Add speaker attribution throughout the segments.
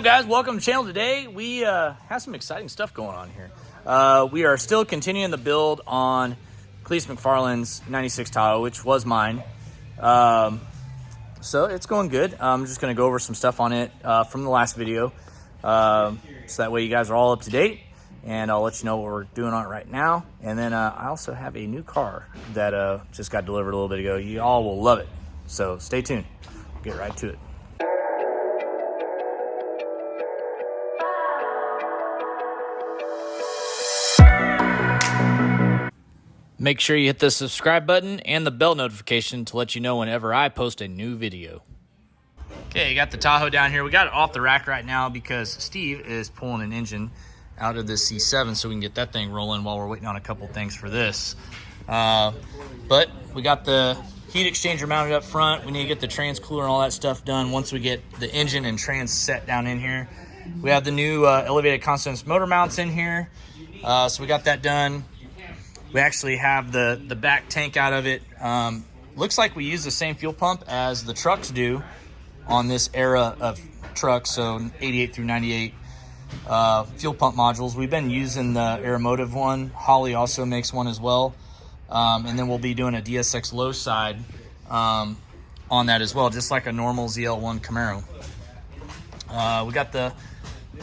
Speaker 1: guys? Welcome to the channel. Today we have some exciting stuff going on here. We are still continuing the build on Cleetus Mcfarland's 96 Tahoe, which was mine. So it's going good. I'm just going to go over some stuff on it from the last video, so that way you guys are all up to date, and I'll let you know what we're doing on it right now. And then I also have a new car that just got delivered a little bit ago. You all will love it, so stay tuned. We'll get right to it. Make sure you hit the subscribe button and the bell notification to let you know whenever I post a new video. Okay, got the Tahoe down here. We got it off the rack right now because Steve is pulling an engine out of this C7 so we can get that thing rolling while we're waiting on a couple things for this. But we got the heat exchanger mounted up front. We need to get the trans cooler and all that stuff done once we get the engine and trans set down in here. We have the new elevated constant motor mounts in here. So we got that done. We actually have the back tank out of it. Looks like we use the same fuel pump as the trucks do on this era of trucks, so 88 through 98 fuel pump modules. We've been using the automotive one. Holly also makes one as well. And then we'll be doing a DSX low side on that as well, just like a normal ZL1 Camaro. We got the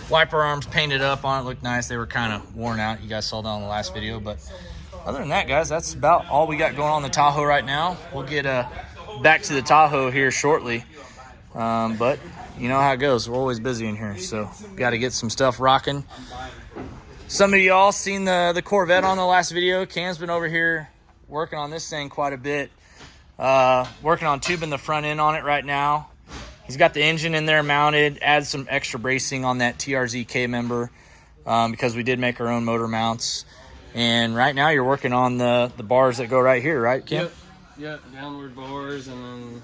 Speaker 1: wiper arms painted up on it. Looked nice. They were kind of worn out. You guys saw that on the last video, but other than that, guys, that's about all we got going on the Tahoe right now. We'll get back to the Tahoe here shortly. But you know how it goes. We're always busy in here, so got to get some stuff rocking. Some of y'all seen the Corvette on the last video. Cam's been over here working on this thing quite a bit. Working on tubing the front end on it right now. He's got the engine in there mounted. Add some extra bracing on that TRZ K member because we did make our own motor mounts. And right now you're working on the bars that go right here, right, Kim?
Speaker 2: Yep, downward bars, and then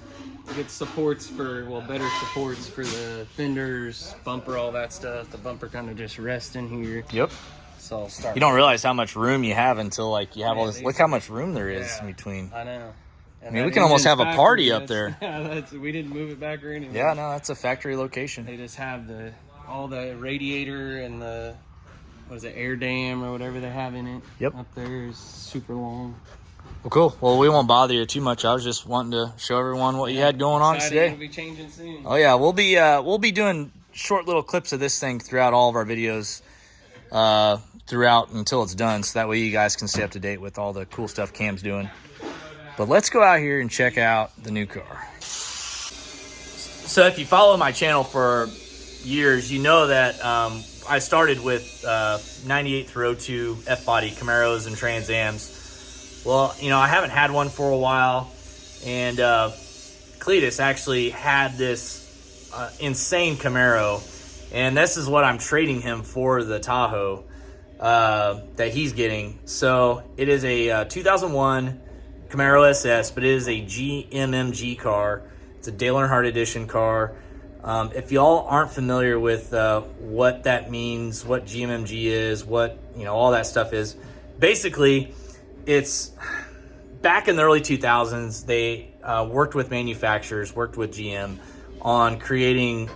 Speaker 2: get supports for, well, better supports for the fenders, bumper, all that stuff. The bumper kind of just rests in here.
Speaker 1: Yep.
Speaker 2: So I'll start.
Speaker 1: You don't realize how much room you have until, like, you have all this. Look how much room there is in between.
Speaker 2: I know.
Speaker 1: I mean, we can almost have a party up there.
Speaker 2: Yeah, we didn't move it back or anything.
Speaker 1: Yeah, no, that's a factory location.
Speaker 2: They just have all the radiator and the, what is it, air dam or whatever they have in it.
Speaker 1: Yep.
Speaker 2: Up there is super long.
Speaker 1: Well, cool. Well, we won't bother you too much. I was just wanting to show everyone what you had going on today.
Speaker 2: We'll be changing soon.
Speaker 1: Oh yeah, we'll be doing short little clips of this thing throughout all of our videos, throughout until it's done, so that way you guys can stay up to date with all the cool stuff Cam's doing. But let's go out here and check out the new car. So if you follow my channel for years, you know that I started with 98 through 02 F-body Camaros and Trans Ams. Well, you know, I haven't had one for a while, and Cleetus actually had this insane Camaro, and this is what I'm trading him for the Tahoe that he's getting. So it is a 2001 Camaro SS, but it is a GMMG car. It's a Dale Earnhardt edition car. If y'all aren't familiar with what that means, what GMMG is, what, you know, all that stuff is, basically it's back in the early 2000s, they worked with manufacturers, worked with GM on creating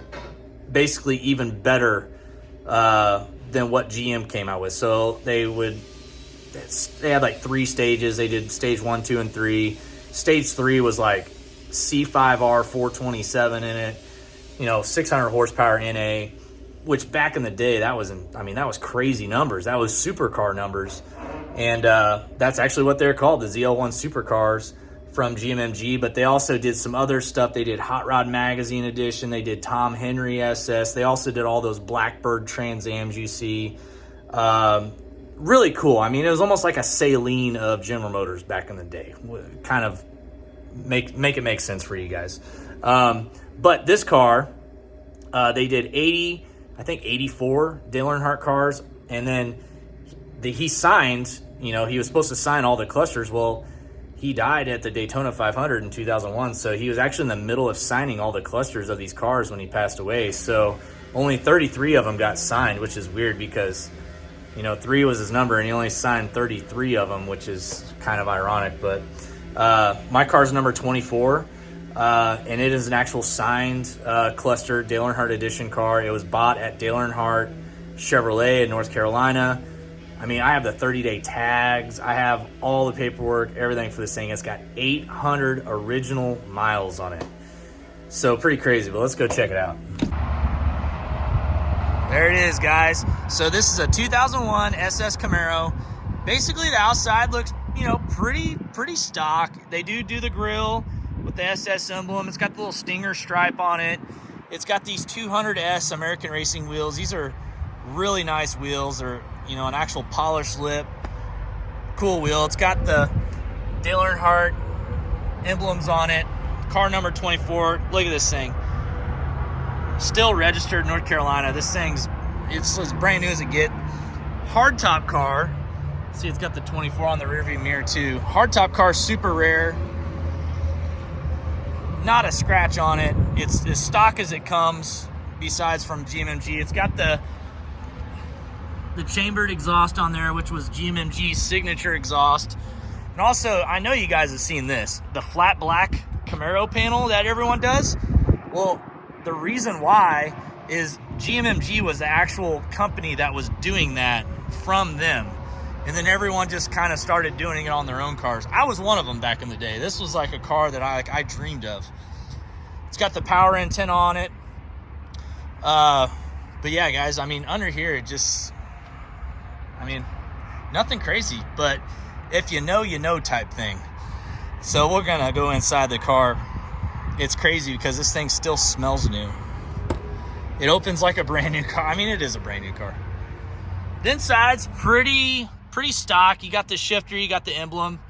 Speaker 1: basically even better than what GM came out with. So they had like 3 stages. They did stage 1, 2, and 3. Stage 3 was like C5R 427 in it, you know, 600 horsepower NA, which back in the day, that was crazy numbers. That was supercar numbers. And that's actually what they're called, the ZL1 supercars from GMMG. But they also did some other stuff. They did Hot Rod Magazine edition. They did Tom Henry SS. They also did all those Blackbird Trans Ams you see. Really cool. I mean, it was almost like a Saline of General Motors back in the day. Kind of make it make sense for you guys. But this car, they did 80, I think 84 Dale Earnhardt cars, and then he signed, you know, he was supposed to sign all the clusters. Well, he died at the Daytona 500 in 2001, so he was actually in the middle of signing all the clusters of these cars when he passed away. So only 33 of them got signed, which is weird because, you know, 3 was his number, and he only signed 33 of them, which is kind of ironic. But my car's number 24. and it is an actual signed cluster Dale Earnhardt edition car. It was bought at Dale Earnhardt Chevrolet in North Carolina. I mean, I have the 30-day tags. I have all the paperwork, everything for this thing. It's got 800 original miles on it. So pretty crazy, but let's go check it out. There it is, guys. So this is a 2001 SS Camaro. Basically, the outside looks, you know, pretty stock. They do the grill with the SS emblem. It's got the little stinger stripe on it. It's got these 200S American Racing wheels. These are really nice wheels. They're, you know, an actual polished lip. Cool wheel. It's got the Dale Earnhardt emblems on it. Car number 24. Look at this thing. Still registered in North Carolina. This thing's, it's as brand new as it get. Hardtop car. See, it's got the 24 on the rearview mirror too. Hardtop car, super rare. Not a scratch on it. It's as stock as it comes, besides from GMMG. It's got the chambered exhaust on there, which was GMMG's signature exhaust. And also, I know you guys have seen this, the flat black Camaro panel that everyone does. Well, the reason why is GMMG was the actual company that was doing that from them. And then everyone just kind of started doing it on their own cars. I was one of them back in the day. This was like a car that I dreamed of. It's got the power antenna on it. But yeah, guys, I mean, under here, it just, I mean, nothing crazy, but if you know type thing. So we're gonna go inside the car. It's crazy because this thing still smells new. It opens like a brand new car. I mean, it is a brand new car. The inside's pretty stock. You got the shifter, you got the emblem,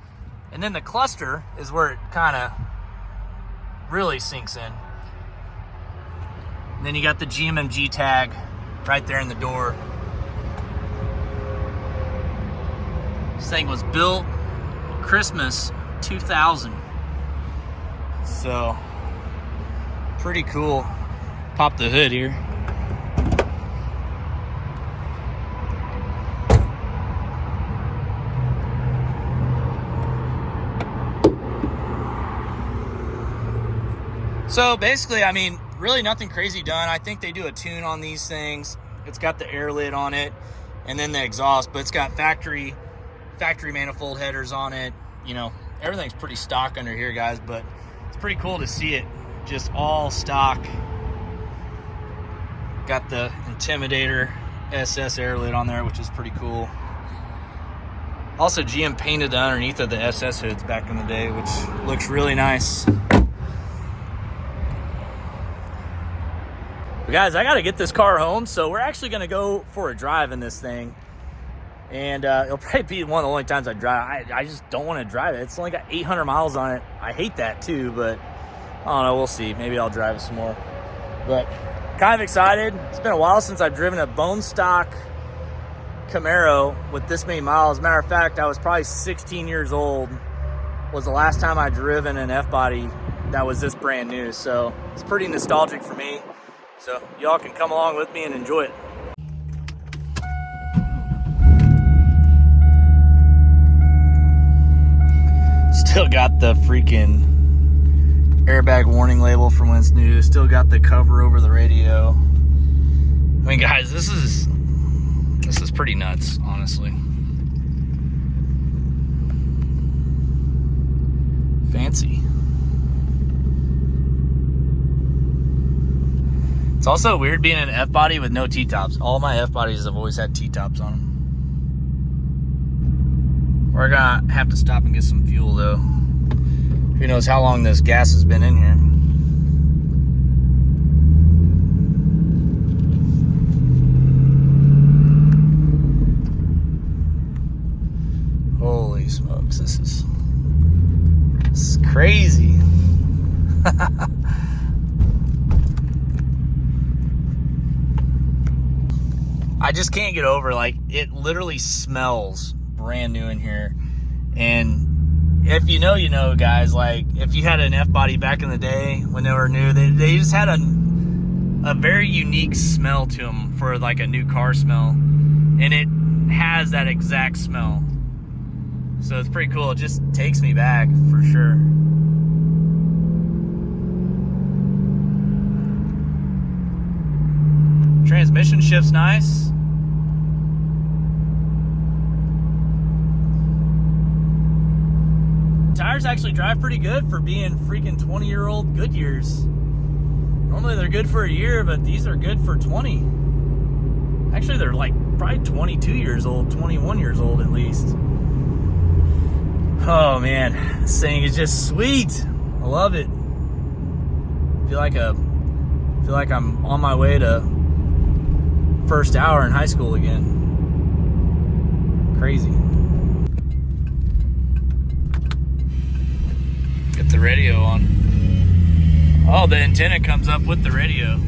Speaker 1: and then the cluster is where it kind of really sinks in. And then you got the GMMG tag right there in the door. This thing was built Christmas 2000. So pretty cool. Pop the hood here. So basically, I mean, really nothing crazy done. I think they do a tune on these things. It's got the air lid on it and then the exhaust, but it's got factory manifold headers on it. You know, everything's pretty stock under here, guys, but it's pretty cool to see it just all stock. Got the Intimidator SS air lid on there, which is pretty cool. Also, GM painted the underneath of the SS hoods back in the day, which looks really nice. But guys, I got to get this car home, so we're actually going to go for a drive in this thing. And it'll probably be one of the only times I drive. I just don't want to drive it. It's only got 800 miles on it. I hate that too, but I don't know. We'll see. Maybe I'll drive it some more. But kind of excited. It's been a while since I've driven a bone stock Camaro with this many miles. Matter of fact, I was probably 16 years old was the last time I driven an F-body that was this brand new. So it's pretty nostalgic for me. So y'all can come along with me and enjoy it. Still got the freaking airbag warning label from when it's new. Still got the cover over the radio. I mean, guys, this is pretty nuts, honestly. Fancy. It's also weird being an F-body with no T-tops. All my F-bodies have always had T-tops on them. We're gonna have to stop and get some fuel though. Who knows how long this gas has been in here. Holy smokes, this is crazy. I just can't get over, like, it literally smells brand new in here. And if you know, you know, guys. Like, if you had an F-body back in the day when they were new, they just had a very unique smell to them for like a new car smell, and it has that exact smell. So it's pretty cool. It just takes me back for sure. Transmission shift's nice. Tires actually drive pretty good for being freaking 20-year-old Goodyears. Normally they're good for a year, but these are good for 20. Actually, they're like probably 22 years old, 21 years old at least. Oh man, this thing is just sweet. I love it. Feel like I'm on my way to first hour in high school again. Crazy. Get the radio on. Oh, the antenna comes up with the radio.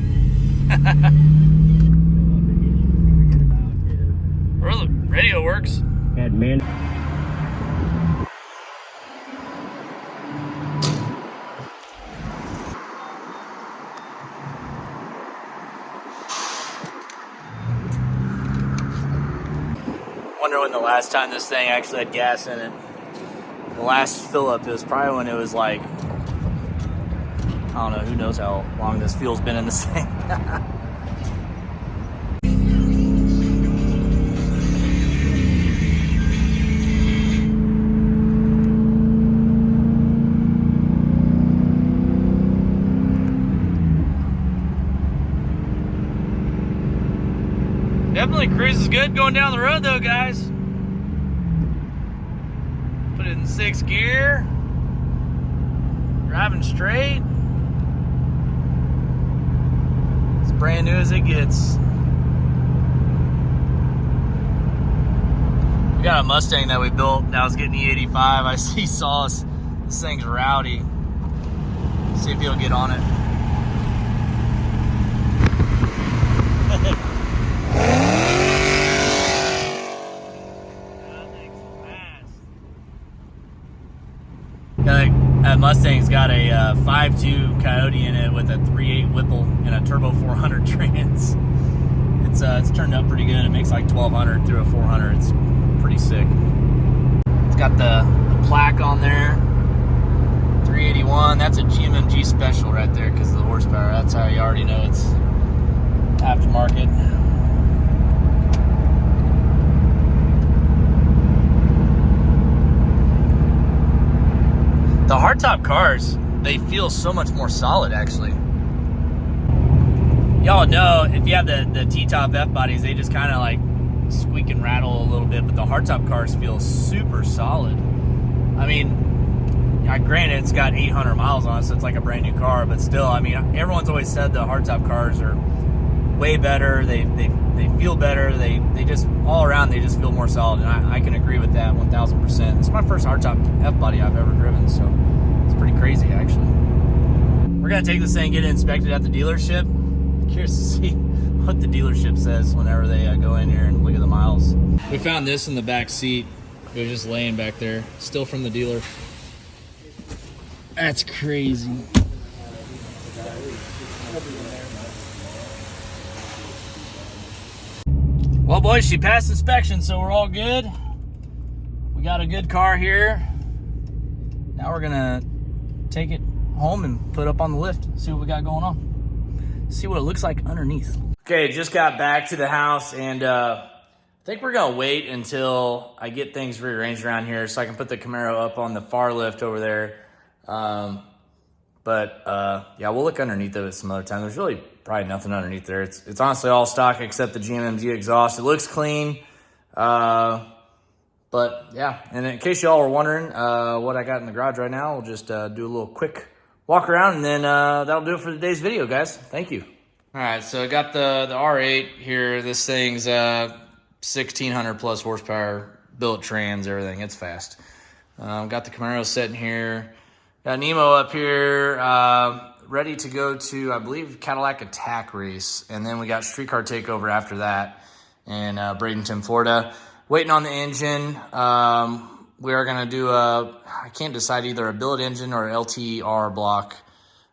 Speaker 1: Well, the radio works. Wonder when the last time this thing actually had gas in it. The last fill up, it was probably when it was like, I don't know, who knows how long this fuel's been in this thing. Definitely cruises good going down the road though, guys. Put it in 6th gear. Driving straight. It's brand new as it gets. We got a Mustang that we built. Now it's getting E85. I see Sauce. This thing's rowdy. See if he'll get on it. That Mustang's got a 5.2 Coyote in it with a 3.8 Whipple and a turbo 400 trans. It's turned out pretty good. It makes like 1,200 through a 400. It's pretty sick. It's got the plaque on there. 381. That's a GMMG special right there because of the horsepower. That's how you already know it's aftermarket. The hardtop cars, they feel so much more solid, actually. Y'all know, if you have the T-top F-bodies, they just kind of like squeak and rattle a little bit, but the hardtop cars feel super solid. I mean, granted, it's got 800 miles on it, so it's like a brand new car, but still, I mean, everyone's always said the hardtop cars are way better. They feel better. They just, all around, they just feel more solid, and I can agree with that 1,000%. It's my first hardtop F-body I've ever driven, so it's pretty crazy, actually. We're going to take this thing and get it inspected at the dealership. Curious to see what the dealership says whenever they go in here and look at the miles. We found this in the back seat. It was just laying back there, still from the dealer. That's crazy. Well, boys, she passed inspection, so we're all good. We got a good car here. Now we're gonna take it home and put it up on the lift, see what we got going on. See what it looks like underneath. Okay, just got back to the house, and I think we're gonna wait until I get things rearranged around here so I can put the Camaro up on the far lift over there. Yeah, we'll look underneath of it some other time. There's really probably nothing underneath there. It's honestly all stock except the GMMG exhaust. It looks clean. But yeah, and in case y'all were wondering what I got in the garage right now, we'll just do a little quick walk around, and then that'll do it for today's video, guys. Thank you. All right, so I got the R8 here. This thing's 1,600 plus horsepower, built trans, everything. It's fast. Got the Camaro sitting here. Got Nemo up here, ready to go to, I believe, Cadillac Attack Race. And then we got Streetcar Takeover after that in Bradenton, Florida. Waiting on the engine. We are going to do I can't decide either a billet engine or LTR block.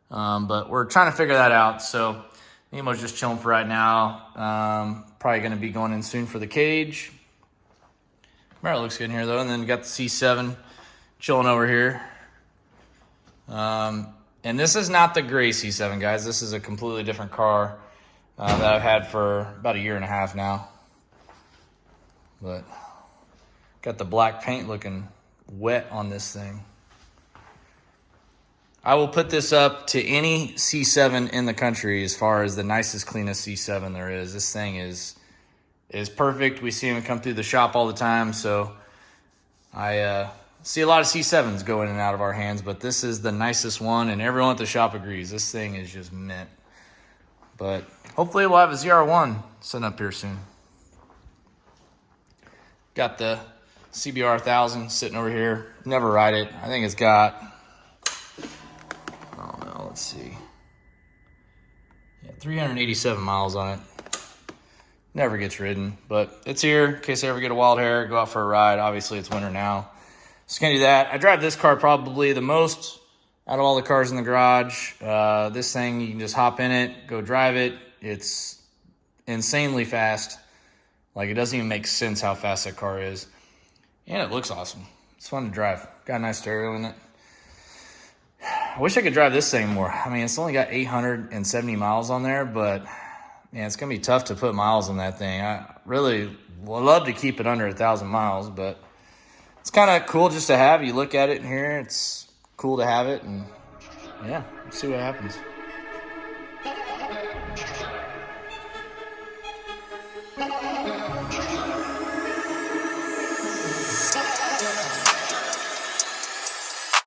Speaker 1: But we're trying to figure that out. So Nemo's just chilling for right now. Probably going to be going in soon for the cage. Camaro looks good in here, though. And then we got the C7 chilling over here. And this is not the gray C7, guys. This is a completely different car. that I've had for about 1.5 years now. But got the black paint looking wet on this thing. I will put this up to any C7 in the country as far as the nicest, cleanest C7 there is. This thing is perfect. We see them come through the shop all the time, so I see a lot of C7s go in and out of our hands, but this is the nicest one, and everyone at the shop agrees. This thing is just mint. But hopefully we'll have a ZR1 sitting up here soon. Got the CBR 1000 sitting over here. Never ride it. I think it's got, I don't know, let's see. Yeah, 387 miles on it. Never gets ridden, but it's here in case I ever get a wild hair, go out for a ride. Obviously, it's winter now. Just gonna do that. I drive this car probably the most out of all the cars in the garage. This thing, you can just hop in it, go drive it. It's insanely fast. Like, it doesn't even make sense how fast that car is. And it looks awesome. It's fun to drive. Got a nice stereo in it. I wish I could drive this thing more. I mean, it's only got 870 miles on there, but man, it's going to be tough to put miles on that thing. I really would love to keep it under 1,000 miles, but it's kind of cool just to have. You look at it in here, it's cool to have it, and yeah, let's see what happens.